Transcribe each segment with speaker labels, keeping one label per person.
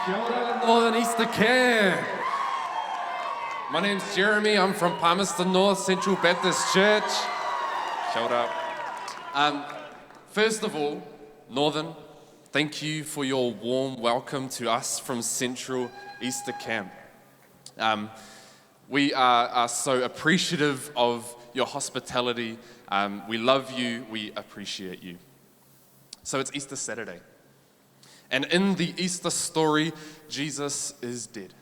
Speaker 1: Kia ora, Northern Easter Camp. My name's Jeremy. I'm from Palmerston North Central Baptist Church. Kia ora. First of all, Northern, thank you for your warm welcome to us from Central Easter Camp. We are so appreciative of your hospitality. We love you. We appreciate you. So it's Easter Saturday. And in the Easter story, Jesus is dead.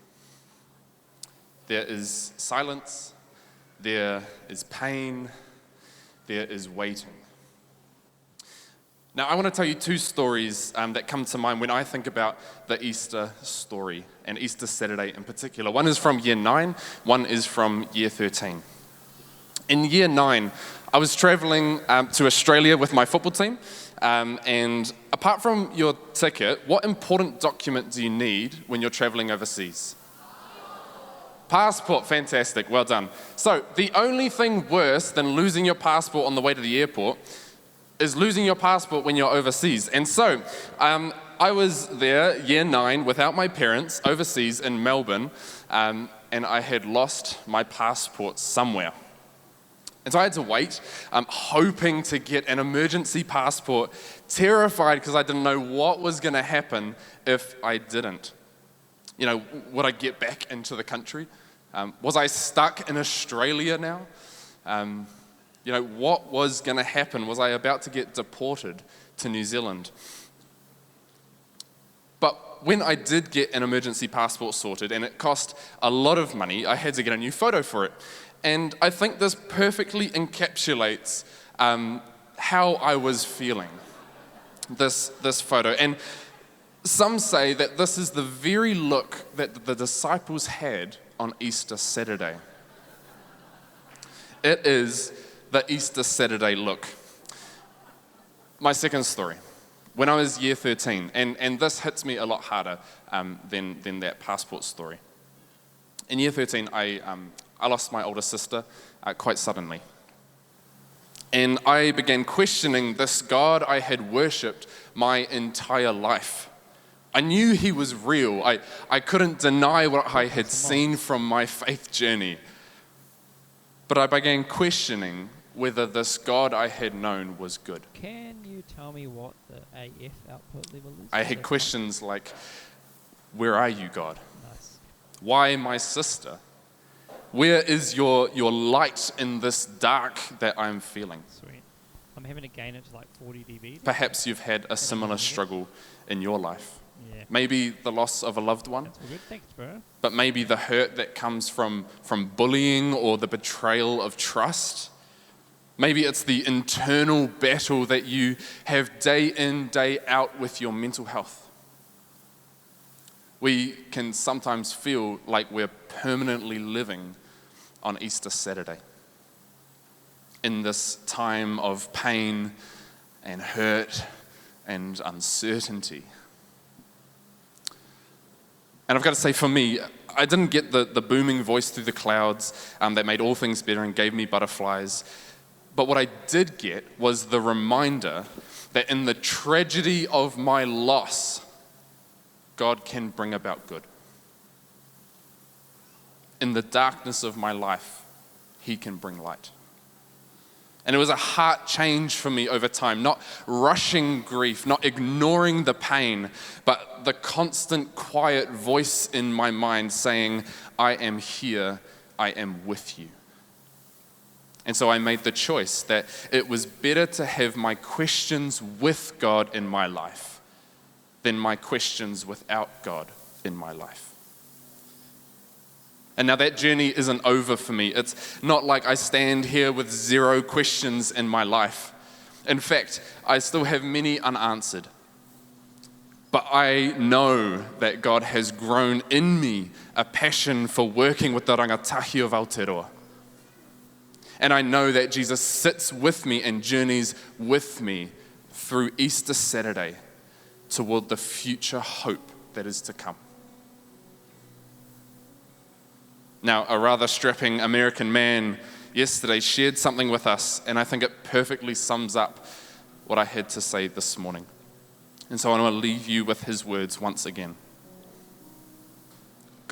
Speaker 1: There is silence, there is pain, there is waiting. Now, I want to tell you two stories that come to mind when I think about the Easter story and Easter Saturday in particular. One is from year 9, one is from year 13. In year 9, I was traveling to Australia with my football team, and apart from your ticket, what important document do you need when you're traveling overseas? Passport, fantastic, well done. So the only thing worse than losing your passport on the way to the airport is losing your passport when you're overseas. And so I was there, year 9, without my parents, overseas in Melbourne, and I had lost my passport somewhere. And so I had to wait, hoping to get an emergency passport, terrified because I didn't know what was going to happen if I didn't. You know, would I get back into the country? Was I stuck in Australia now? You know, what was going to happen? Was I about to get deported to New Zealand? But when I did get an emergency passport sorted, and it cost a lot of money, I had to get a new photo for it. And I think this perfectly encapsulates how I was feeling, this photo. And some say that this is the very look that the disciples had on Easter Saturday. It is the Easter Saturday look. My second story, when I was year 13, and this hits me a lot harder than that passport story. In year 13, I lost my older sister quite suddenly. And I began questioning this God I had worshipped my entire life. I knew he was real. I couldn't deny what I had seen from my faith journey. But I began questioning whether this God I had known was good.
Speaker 2: Can you tell me what the AF output level is?
Speaker 1: I had questions like, where are you, God?
Speaker 2: Nice.
Speaker 1: Why my sister? Where is your light in this dark that I'm feeling?
Speaker 2: Sweet. I'm having to gain it to like 40 dB.
Speaker 1: Perhaps you've had a similar struggle in your life.
Speaker 2: Yeah.
Speaker 1: Maybe the loss of a loved one.
Speaker 2: That's all good. Thanks, bro.
Speaker 1: But maybe the hurt that comes from bullying or the betrayal of trust. Maybe it's the internal battle that you have day in, day out with your mental health. We can sometimes feel like we're permanently living on Easter Saturday in this time of pain and hurt and uncertainty. And I've got to say, for me, I didn't get the booming voice through the clouds that made all things better and gave me butterflies. But what I did get was the reminder that in the tragedy of my loss, God can bring about good. In the darkness of my life, he can bring light. And it was a heart change for me over time, not rushing grief, not ignoring the pain, but the constant quiet voice in my mind saying, I am here, I am with you. And so I made the choice that it was better to have my questions with God in my life than my questions without God in my life. And now that journey isn't over for me. It's not like I stand here with 0 questions in my life. In fact, I still have many unanswered. But I know that God has grown in me a passion for working with the rangatahi of Aotearoa. And I know that Jesus sits with me and journeys with me through Easter Saturday toward the future hope that is to come. Now, a rather strapping American man yesterday shared something with us, and I think it perfectly sums up what I had to say this morning. And so I want to leave you with his words once again.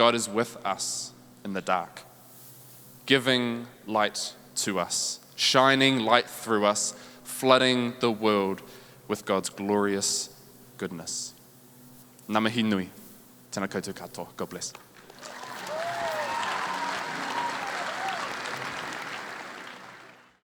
Speaker 1: God is with us in the dark, giving light to us, shining light through us, flooding the world with God's glorious goodness. Ngā mihi nui. Tēnā koutou katoa. God bless.